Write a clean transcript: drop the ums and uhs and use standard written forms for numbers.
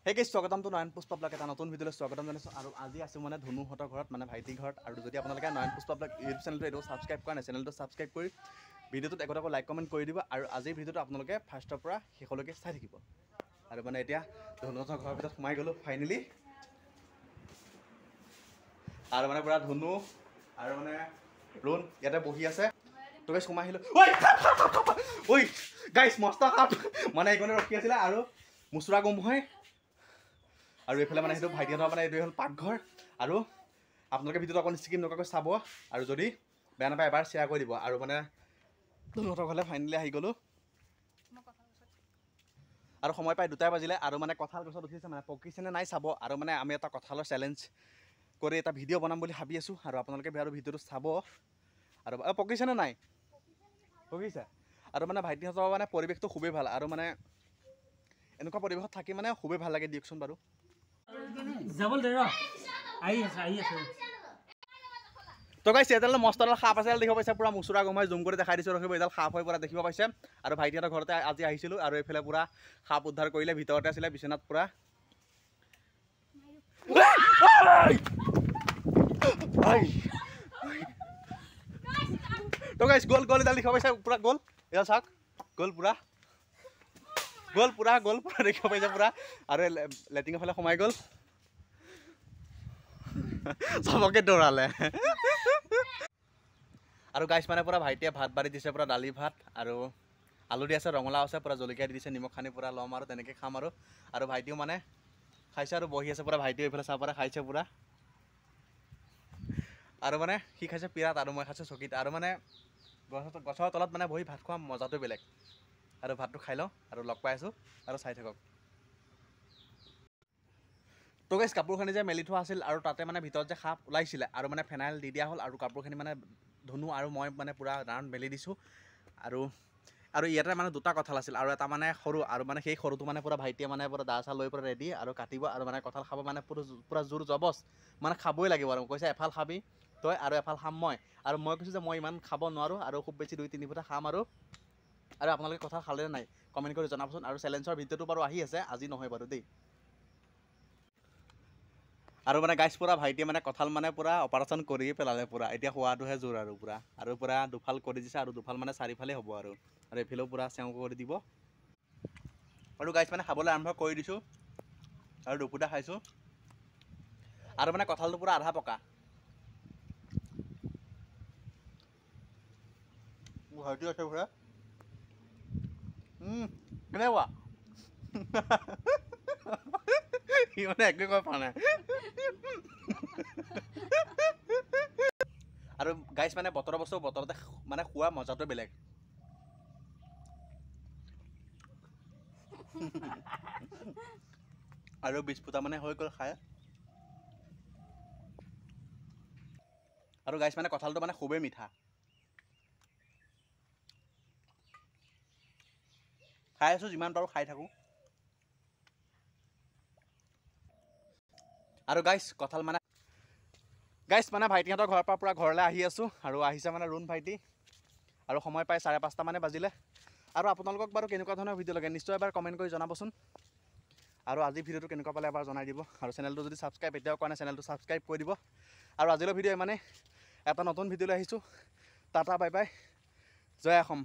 Hey guys, স্বাগতম to Nayan Pushpa blog এটা নতুন ভিডিঅ'লৈ স্বাগতম জনাইছো আৰু আজি আছো মানে ধনুহঁতৰ ঘৰত মানে ভাইটি ঘৰত আৰু যদি আপোনালোকে নয়ন পুষ্পা ব্লগ ইউটিউব চেনেলটো এটো সাবস্ক্ৰাইব কৰা নাই চেনেলটো সাবস্ক্ৰাইব কৰি ভিডিঅ'টোত একোটাকৈ লাইক কমেন্ট কৰি দিব আৰু আজিৰ ভিডিঅ'টো আপোনালোকে ফাৰ্ষ্টৰ পৰা শেষলৈকে চাই থাকিব আৰু মানে এতিয়া ধনুহঁতৰ ঘৰৰ ভিতৰত সোমাই গলো ফাইনালি আৰু মানে পুৰা ধনু আৰু মানে ৰোন ইয়াতে বহি আছে তো গাইস সোমাই আহিলো ঐ গাইস মস্ত কাপ মানে এইকনে ৰখি আছিল আৰু মুছৰা গম হয় আৰু এফালে মানে হেতু ভাইটিহঁতৰ মানে এইটো হল পাকঘৰ আৰু আপোনালোকে ভিডিঅ'টো অকণ স্কিপ নকৰাকৈ চাব আৰু যদি বেয়া নাপায় এবাৰ শ্বেয়াৰ কৰি দিব আৰু মানে ধনুহঁতৰ ঘৰলৈ ফাইনেলি আহি গলো আৰু সময় পাই 2টা বাজিলে আৰু মানে কঁঠাল গছত উঠিছে মানে পকিছেনে নাই চাব আৰু মানে আমি এটা কঁঠালৰ চেলেঞ্জ কৰি এটা ভিডিঅ' বনাম বুলি ভাবি আছো আৰু আপোনালোকে বেয়া ভিডিঅ'টো চাব আৰু পকিছেনে নাই পকিছে আৰু মানে ভাইটিহঁতৰ মানে পৰিৱেশটো খুবেই ভাল আৰু মানে এনেকুৱা পৰিৱেশত থাকি মানে খুবেই ভাল লাগে দিয়কচোন বাৰু যাবল দে ৰ আহি আছে তো গাইস এডাল মস্তডাল সাপ আছে দেখিব পাইছে পুৰা মুছৰা গমাই জুম কৰি দেখাই দিছো ৰখিব এডাল সাপ হৈ পৰা দেখিব পাইছে আৰু ভাইটিহঁতৰ ঘৰতে আজি আহিছিলো আৰু এইফালে পুৰা সাপ উদ্ধাৰ কৰিলে ভিতৰতে আছিল বিছনাত পুৰা তো গাইস গোল গোল এডাল দেখিব পাইছে পুৰা গোল এডাল চাওক গোল পুৰা দেখিব পাইছে পুৰা আৰু লেটিঙৰ ফালে সোমাই গ'ল সবকে দৌৰালে আৰু গাইস মানে পুৰা ভাইটিয়ে ভাত বাঢ়ি দিছে পুৰা দালি ভাত আৰু আলু দি আছে ৰঙলাও আছে পুৰা জলকীয়া দি দিছে নিমখ খানি পুৰা লম আৰু তেনেকৈ খাম আৰু ভাইটিও মানে খাইছে আৰু বহি আছে পুৰা ভাইটিও এইফালে চাহ পৰা খাইছে পুৰা আৰু মানে সি খাইছে পিৰাত আৰু মই খাইছোঁ চকীত আৰু মানে গছৰ তলত মানে বহি ভাত খোৱা মজাটো বেলেগ আৰু ভাতটো খাই লওঁ আৰু লগ পাই আছোঁ আৰু চাই থাকক তো গাইস কাপোৰখিনি যে মেলি থোৱা আছিল আৰু তাতে মানে ভিতৰত যে সাপ ওলাইছিলে আৰু মানে ফেনাইল দি দিয়া হ'ল আৰু কাপোৰখিনি মানে ধনু আৰু মই মানে পুৰা ৰাউণ্ড মেলি দিছোঁ আৰু ইয়াতে মানে 2টা কঁঠাল আছিল আৰু এটা মানে সৰু আৰু মানে সেই সৰুটো মানে পুৰা ভাইটিয়ে মানে পুৰা দা চা লৈ পুৰা ৰেডি আৰু কাটিব আৰু মানে কঁঠাল খাব মানে পুৰা জোৰ জবচ মানে খাবই লাগিব আৰু কৈছে এফাল খাবি তই আৰু এফাল খাম মই আৰু মই কৈছোঁ যে মই ইমান খাব নোৱাৰোঁ আৰু খুব বেছি 2-3 ফুটা খাম আৰু আপোনালোকে কঁঠাল খালে নাই কমেণ্ট কৰি জনাবচোন আৰু চেলেঞ্জৰ ভিডিঅ'টো বাৰু আহি আছে আজি নহয় বাৰু দেই আৰু মানে গাইস পুৰা ভাইটিয়ে মানে কঁঠাল মানে পুৰা অপাৰেশ্যন কৰিয়ে পেলালে পুৰা এতিয়া খোৱাটোহে জোৰ আৰু পুৰা দুফাল কৰি দিছে আৰু দুফাল মানে চাৰিফালে হ'ব আৰু এইফালেও পুৰা চেও কৰি দিব আৰু গাইস মানে খাবলৈ আৰম্ভ কৰি দিছোঁ আৰু দুপুটা খাইছোঁ আৰু মানে কঁঠালটো পুৰা আধা পকা ভাইটি আছে পুৰা কেনেকুৱা মানে একোৱে কৈ পোৱা নাই আৰু গাইস মানে বতৰৰ বস্তু বতৰতে মানে খোৱা মজাটো বেলেগ আৰু 20 ফুটা মানে হৈ গ'ল খাই আৰু গাইস মানে কঁঠালটো মানে খুবেই মিঠা খাই আছোঁ যিমান পাৰোঁ খাই থাকোঁ আৰু গাইস কঁঠাল মানে ভাইটিহঁতৰ ঘৰৰ পৰা পুৰা ঘৰলৈ আহি আছোঁ আৰু আহিছে মানে ৰোন ভাইটি আৰু সময় পাই 5:30 মানে বাজিলে আৰু আপোনালোকক বাৰু কেনেকুৱা ধৰণৰ ভিডিঅ' লাগে নিশ্চয় এবাৰ কমেণ্ট কৰি জনাবচোন আৰু আজি ভিডিঅ'টো কেনেকুৱা পালে এবাৰ জনাই দিব আৰু চেনেলটো যদি ছাবস্ক্ৰাইব এতিয়াও কৰা নাই চেনেলটো ছাবস্ক্ৰাইব কৰি দিব আৰু আজিলৈ ভিডিঅ' মানে এটা নতুন ভিডিঅ'লৈ আহিছোঁ টাটা বাই বাই জয় অসম